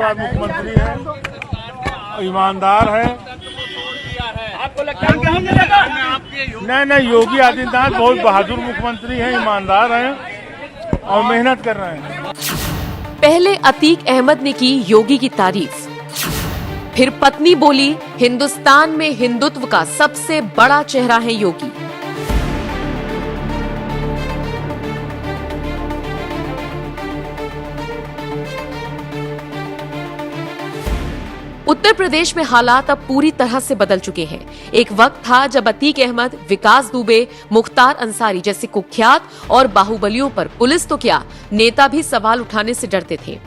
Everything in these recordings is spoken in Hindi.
बार मुख्यमंत्री है, ईमानदार है। आपको लगता है कि हम नहीं, योगी आदित्यनाथ बहुत बहादुर मुख्यमंत्री हैं, ईमानदार हैं और मेहनत कर रहे हैं। पहले अतीक अहमद ने की योगी की तारीफ, फिर पत्नी बोली हिंदुस्तान में हिंदुत्व का सबसे बड़ा चेहरा है योगी। उत्तर प्रदेश में हालात अब पूरी तरह से बदल चुके हैं। एक वक्त था जब अतीक अहमद, विकास दुबे, मुख्तार अंसारी जैसे कुख्यात और बाहुबलियों पर पुलिस तो क्या, नेता भी सवाल उठाने से डरते थे।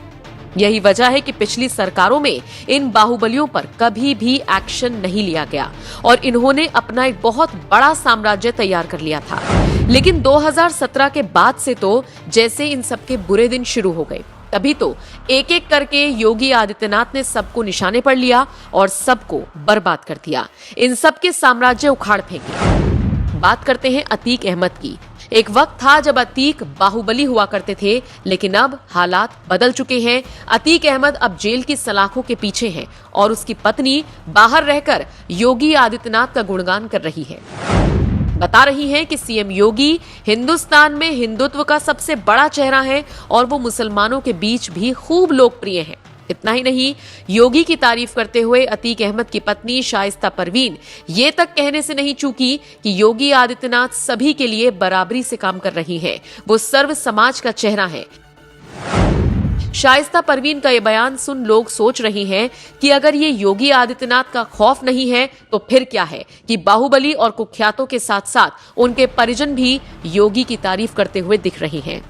यही वजह है कि पिछली सरकारों में इन बाहुबलियों पर कभी भी एक्शन नहीं लिया गया और इन्होंने अपना एक बहुत बड़ा साम्राज्य तैयार कर लिया था। लेकिन 2017 के बाद से तो जैसे इन सबके बुरे दिन शुरू हो गए, तभी तो एक एक करके योगी आदित्यनाथ ने सबको निशाने पर लिया और सबको बर्बाद कर दिया। इन सबके साम्राज्य उखाड़ फेंके। बात करते हैं अतीक अहमद की। एक वक्त था जब अतीक बाहुबली हुआ करते थे, लेकिन अब हालात बदल चुके हैं। अतीक अहमद अब जेल की सलाखों के पीछे हैं और उसकी पत्नी बाहर रहकर योगी आदित्यनाथ का गुणगान कर रही है। बता रही है कि सीएम योगी हिंदुस्तान में हिंदुत्व का सबसे बड़ा चेहरा है और वो मुसलमानों के बीच भी खूब लोकप्रिय हैं। इतना ही नहीं, योगी की तारीफ करते हुए अतीक अहमद की पत्नी शाइस्ता परवीन ये तक कहने से नहीं चूकी कि योगी आदित्यनाथ सभी के लिए बराबरी से काम कर रही हैं। वो सर्व समाज का चेहरा है। शाइस्ता परवीन का ये बयान सुन लोग सोच रहे हैं कि अगर ये योगी आदित्यनाथ का खौफ नहीं है तो फिर क्या है कि बाहुबली और कुख्यातों के साथ साथ उनके परिजन भी योगी की तारीफ करते हुए दिख रहे हैं।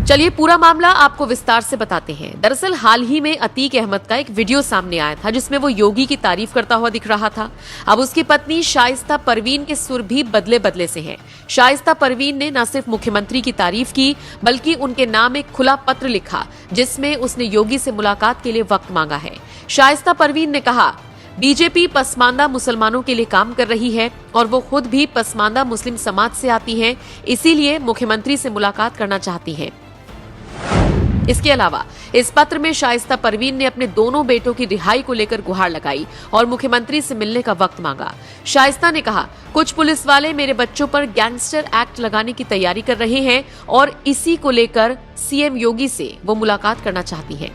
चलिए पूरा मामला आपको विस्तार से बताते हैं। दरअसल हाल ही में अतीक अहमद का एक वीडियो सामने आया था जिसमें वो योगी की तारीफ करता हुआ दिख रहा था। अब उसकी पत्नी शाइस्ता परवीन के सुर भी बदले बदले से हैं। शाइस्ता परवीन ने न सिर्फ मुख्यमंत्री की तारीफ की बल्कि उनके नाम एक खुला पत्र लिखा जिसमें उसने योगी से मुलाकात के लिए वक्त मांगा है। शाइस्ता परवीन ने कहा, बीजेपी पसमानदा मुसलमानों के लिए काम कर रही है और वो खुद भी पसमानदा मुस्लिम समाज से आती हैं, इसीलिए मुख्यमंत्री से मुलाकात करना चाहती हैं। इसके अलावा इस पत्र में शाइस्ता परवीन ने अपने दोनों बेटों की रिहाई को लेकर गुहार लगाई और मुख्यमंत्री से मिलने का वक्त मांगा। शाइस्ता ने कहा, कुछ पुलिस वाले मेरे बच्चों पर गैंगस्टर एक्ट लगाने की तैयारी कर रहे हैं और इसी को लेकर सीएम योगी से वो मुलाकात करना चाहती हैं।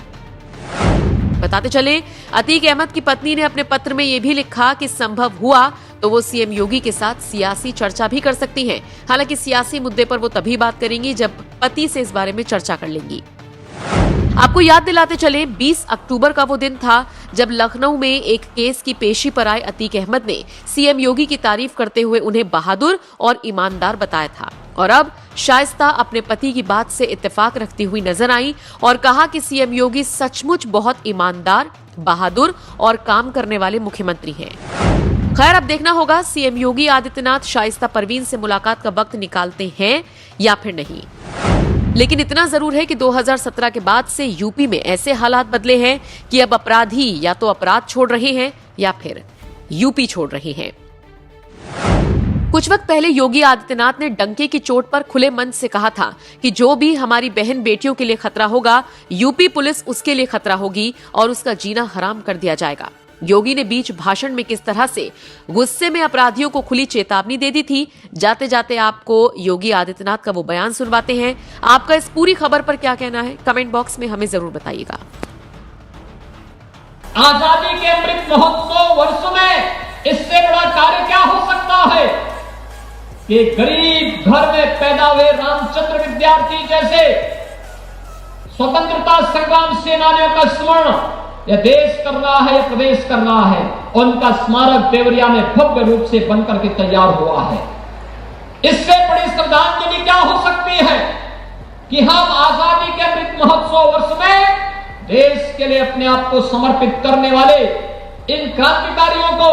बताते चले, अतीक अहमद की पत्नी ने अपने पत्र में ये भी लिखा कि संभव हुआ तो वो सीएम योगी के साथ सियासी चर्चा भी कर सकती हैं। हालांकि सियासी मुद्दे पर वो तभी बात करेंगी जब पति से इस बारे में चर्चा कर लेंगी। आपको याद दिलाते चले, 20 अक्टूबर का वो दिन था जब लखनऊ में एक केस की पेशी पर आए अतीक अहमद ने सीएम योगी की तारीफ करते हुए उन्हें बहादुर और ईमानदार बताया था। और अब शाइस्ता अपने पति की बात से इत्तेफाक रखती हुई नजर आई और कहा कि सीएम योगी सचमुच बहुत ईमानदार, बहादुर और काम करने वाले मुख्यमंत्री हैं। खैर, अब देखना होगा सीएम योगी आदित्यनाथ शाइस्ता परवीन से मुलाकात का वक्त निकालते हैं या फिर नहीं। लेकिन इतना जरूर है कि 2017 के बाद से यूपी में ऐसे हालात बदले हैं कि अब अपराधी या तो अपराध छोड़ रहे हैं या फिर यूपी छोड़ रहे हैं। कुछ वक्त पहले योगी आदित्यनाथ ने डंके की चोट पर खुले मन से कहा था कि जो भी हमारी बहन बेटियों के लिए खतरा होगा, यूपी पुलिस उसके लिए खतरा होगी और उसका जीना हराम कर दिया जाएगा। योगी ने बीच भाषण में किस तरह से गुस्से में अपराधियों को खुली चेतावनी दे दी थी, जाते जाते आपको योगी आदित्यनाथ का वो बयान सुनवाते हैं। आपका इस पूरी खबर पर क्या कहना है, कमेंट बॉक्स में हमें जरूर बताइएगा। आजादी के अमृत महोत्सव वर्ष में इससे बड़ा कार्य क्या हो सकता है कि गरीब घर में पैदा हुए रामचंद्र विद्यार्थी जैसे स्वतंत्रता संग्राम सेनानियों का स्मरण यह देश कर रहा है, यह प्रदेश कर रहा है। उनका स्मारक देवरिया में भव्य रूप से बनकर के तैयार हुआ है। इससे बड़ी श्रद्धांजलि क्या हो सकती है कि हम आजादी के अमृत महोत्सव वर्ष में देश के लिए अपने आप को समर्पित करने वाले इन क्रांतिकारियों को,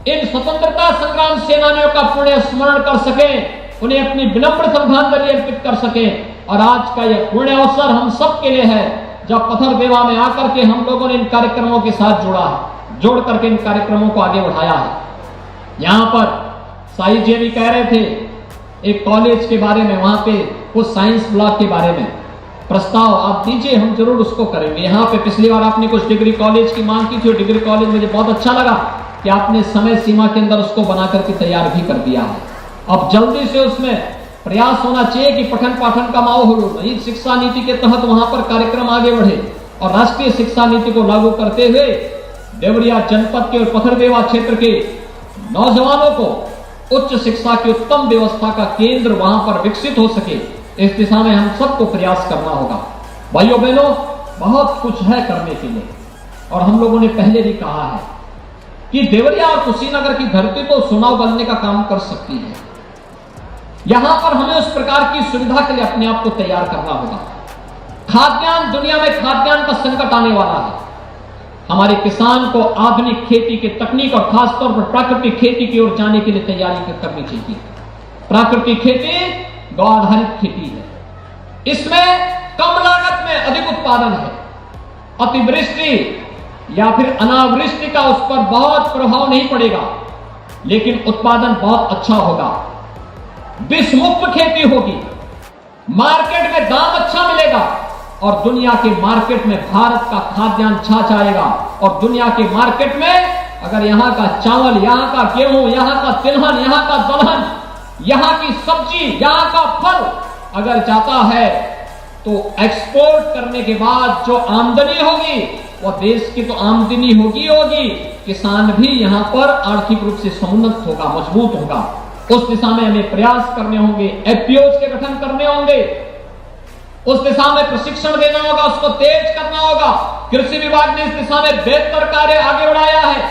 इन स्वतंत्रता संग्राम सेनानियों का पुण्य स्मरण कर सकें, उन्हें अपनी विनम्र श्रद्धांजलि अर्पित कर सकें। और आज का यह पुण्य अवसर हम सब के लिए है जब पथरदेवा में आकर के हम लोगों ने इन कार्यक्रमों के साथ जोड़ करके इन कार्यक्रमों को आगे बढ़ाया है। यहाँ पर साई जी भी कह रहे थे एक कॉलेज के बारे में, वहां पे कुछ साइंस ब्लॉक के बारे में। प्रस्ताव आप दीजिए, हम जरूर उसको करेंगे। यहाँ पे पिछली बार आपने कुछ डिग्री कॉलेज की मांग की थी और डिग्री कॉलेज मुझे बहुत अच्छा लगा कि आपने समय सीमा के अंदर उसको बना करके तैयार भी कर दिया है। अब जल्दी से उसमें प्रयास होना चाहिए कि पठन पाठन का माहौल हो, नई शिक्षा नीति के तहत वहां पर कार्यक्रम आगे बढ़े और राष्ट्रीय शिक्षा नीति को लागू करते हुए देवरिया जनपद के और पथरदेवा क्षेत्र के नौजवानों को उच्च शिक्षा की उत्तम व्यवस्था का केंद्र वहां पर विकसित हो सके, इस दिशा में हम सबको प्रयास करना होगा। भाइयों बहनों, बहुत कुछ है करने के लिए और हम लोगों ने पहले भी कहा है कि देवरिया और कुशीनगर की धरती तो सोना उगलने का काम कर सकती है। यहां पर हमें उस प्रकार की सुविधा के लिए अपने आप को तैयार करना होगा। खाद्यान्न, दुनिया में खाद्यान्न का संकट आने वाला है। हमारे किसान को आधुनिक खेती के तकनीक और खासतौर पर प्राकृतिक खेती की ओर जाने के लिए तैयारी करनी चाहिए। प्राकृतिक खेती गौ आधारित खेती है, इसमें कम लागत में अधिक उत्पादन है। अतिवृष्टि या फिर अनावृष्टि का उस पर बहुत प्रभाव नहीं पड़ेगा, लेकिन उत्पादन बहुत अच्छा होगा। विष मुक्त खेती होगी, मार्केट में दाम अच्छा मिलेगा और दुनिया के मार्केट में भारत का खाद्यान्न छा जाएगा। और दुनिया के मार्केट में अगर यहां का चावल, यहां का गेहूं, यहां का तिलहन, यहां का दलहन, यहां की सब्जी, यहां का फल अगर जाता है तो एक्सपोर्ट करने के बाद जो आमदनी होगी वो देश की तो आमदनी होगी। किसान भी यहां पर आर्थिक रूप से समुन्नत होगा, मजबूत होगा। उस दिशा में हमें प्रयास करने होंगे, एफपीओज के गठन करने होंगे, उस दिशा में प्रशिक्षण देना होगा, उसको तेज करना होगा। कृषि विभाग ने इस दिशा में बेहतर कार्य आगे बढ़ाया है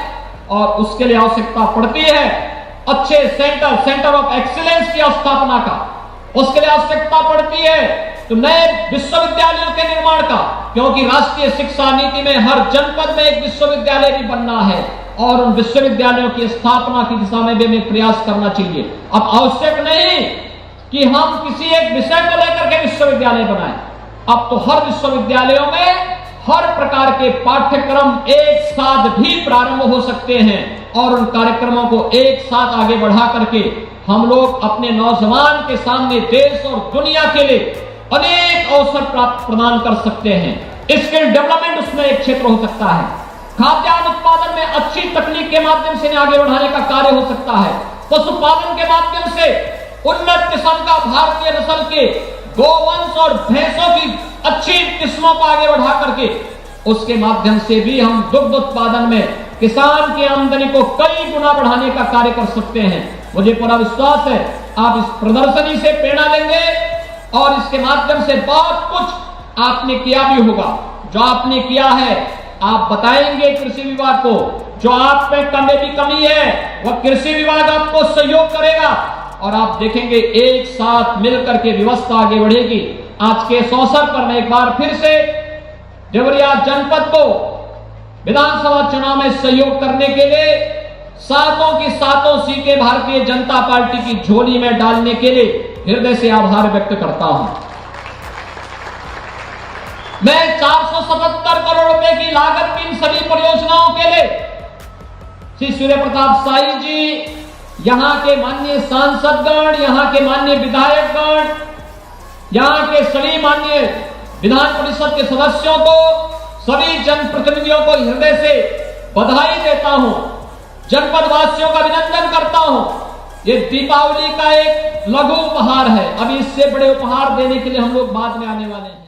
और उसके लिए आवश्यकता पड़ती है अच्छे सेंटर ऑफ एक्सीलेंस की स्थापना का। उसके लिए आवश्यकता पड़ती है तो नए विश्वविद्यालयों के निर्माण का, क्योंकि राष्ट्रीय शिक्षा नीति में हर जनपद में एक विश्वविद्यालय भी बनना है और उन विश्वविद्यालयों की स्थापना की दिशा में भी हमें प्रयास करना चाहिए। अब आवश्यक नहीं कि हम किसी एक विषय को लेकर के विश्वविद्यालय बनाएं, अब तो हर विश्वविद्यालयों में हर प्रकार के पाठ्यक्रम एक साथ भी प्रारंभ हो सकते हैं और उन कार्यक्रमों को एक साथ आगे बढ़ा करके हम लोग अपने नौजवान के सामने देश और दुनिया के लिए अनेक अवसर प्रदान कर सकते हैं। स्किल डेवलपमेंट उसमें एक क्षेत्र हो सकता है। खाद्यान्न उत्पादन में अच्छी तकनीक के माध्यम से आगे बढ़ाने का कार्य हो सकता है। पशुपालन के माध्यम से उन्नत किस्म का भारतीय नस्ल के गोवंश और भैंसों की अच्छी किस्मों को आगे बढ़ा करके उसके माध्यम से भी हम दुग्ध उत्पादन में किसान की आमदनी को कई गुना बढ़ाने का कार्य कर सकते हैं। मुझे पूरा विश्वास है आप इस प्रदर्शनी से प्रेरणा लेंगे और इसके माध्यम से बहुत कुछ आपने किया भी होगा। जो आपने किया है आप बताएंगे कृषि विभाग को, जो आप में कमी है वह कृषि विभाग आपको सहयोग करेगा और आप देखेंगे एक साथ मिलकर के व्यवस्था आगे बढ़ेगी। आज के इस अवसर पर मैं एक बार फिर से देवरिया जनपद को विधानसभा चुनाव में सहयोग करने के लिए सातों की सातों सीटें भारतीय जनता पार्टी की झोली में डालने के लिए हृदय से आभार व्यक्त करता हूं। मैं 477 करोड़ रुपए की लागत की इन सभी परियोजनाओं के लिए श्री सूर्य प्रताप शाही जी, यहां के माननीय सांसदगण, यहां के माननीय विधायकगण, यहां के सभी माननीय विधान परिषद के सदस्यों को, सभी जनप्रतिनिधियों को हृदय से बधाई देता हूं, जनपद वासियों का अभिनंदन करता हूं। ये दीपावली का एक लघु उपहार है, अभी इससे बड़े उपहार देने के लिए हम लोग बाद में आने वाले हैं।